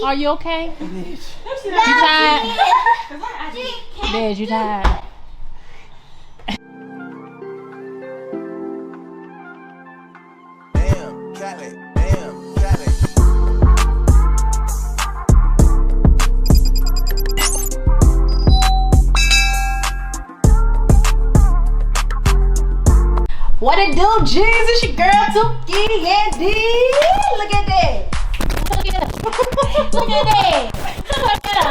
Are you okay? You tired? Dad, you tired? What it do, G's? It's your girl, Dukey and D. Look at that. Look at that. Look at that. Look at that.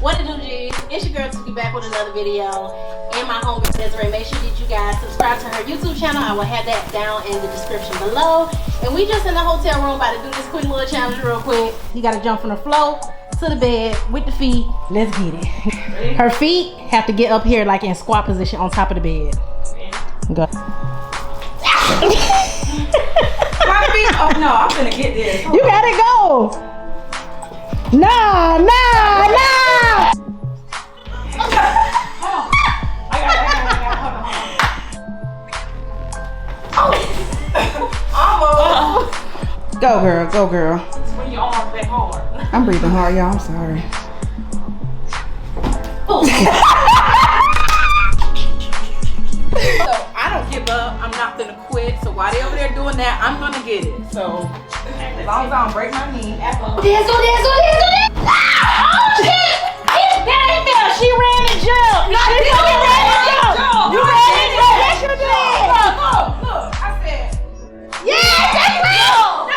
What it do, G's? It's your girl, Dukey, back with another video. And my homie, Desiree. Make sure that you guys subscribe to her YouTube channel. I will have that down in the description below. And we just in the hotel room about to do this quick little challenge real quick. You got to jump from the floor to the bed with the feet. Let's get it. Her feet have to get up here like in squat position on top of the bed. Go. My feet. Oh no, I'm gonna get this. You gotta go. Nah. I got Almost. Go girl. Swing your arms back hard. I'm breathing hard, y'all. I'm sorry. So I don't give up. I'm not gonna quit. So while they over there doing that, I'm gonna get it. So as long as I don't break my knee. Oh shit! That ain't fair. She ran and jumped. You ran and jumped. You ran and jumped. Yes, you did. Look. I said. Yes, that's real.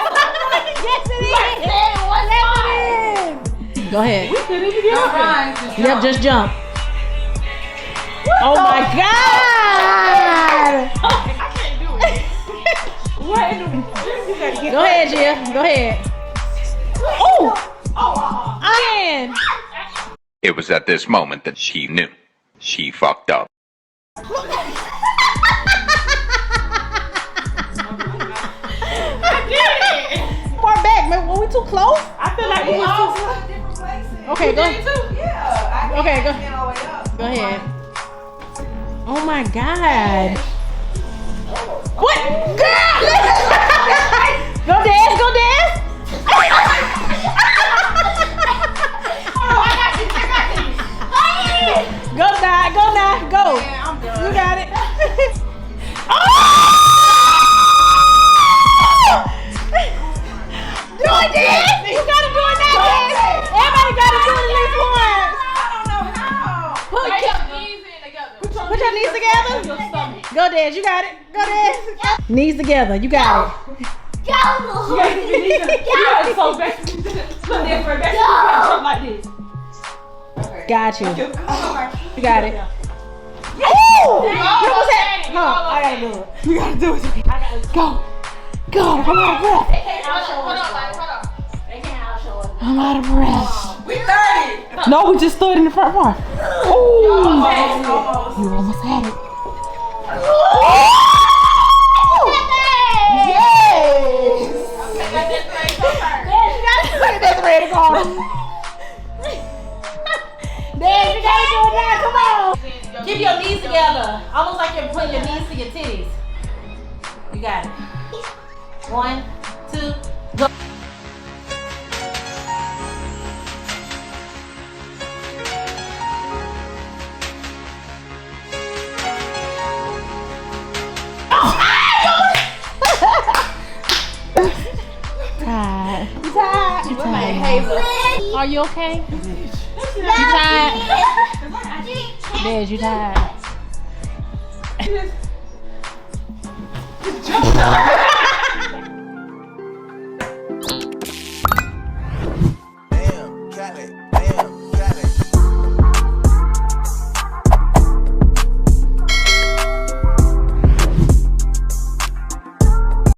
Yes, it is. Go ahead. Yep, just jump. Oh my God! I can't do it. What in the Go ahead, Gia. Go ahead. Oh! Again! It was at this moment that she knew. She fucked up. I did it. Far back, man. Were we too close? I feel like we was too. Different places. Okay, go. Yeah. Okay, go. All the way up. Go ahead. Oh my God. What? Girl! Go dance, go dance. Go now, go. Yeah, I'm done. You got it. Oh! Do it, dance. You gotta do it now, dance. Everybody gotta do it at least once. I don't know how. Put your knees together. Go dance, you got it. Go dance. Knees together, you got it. You gotta be so back. Look there for a back. You gotta jump like this. Got you. You got it. Ooh! What was that? No, I gotta do it. You gotta do it. Go. I'm out of breath. I'm out of breath. We 30. No, we just stood in the front part. Ooh! You almost had it. Yes! That's ready to go. Dad, you gotta do it now. Come on. Keep your knees together. Almost like you're putting your knees to your titties. You got it. 1, 2, go. Tired. Are you okay? You tired? Dad, you tired?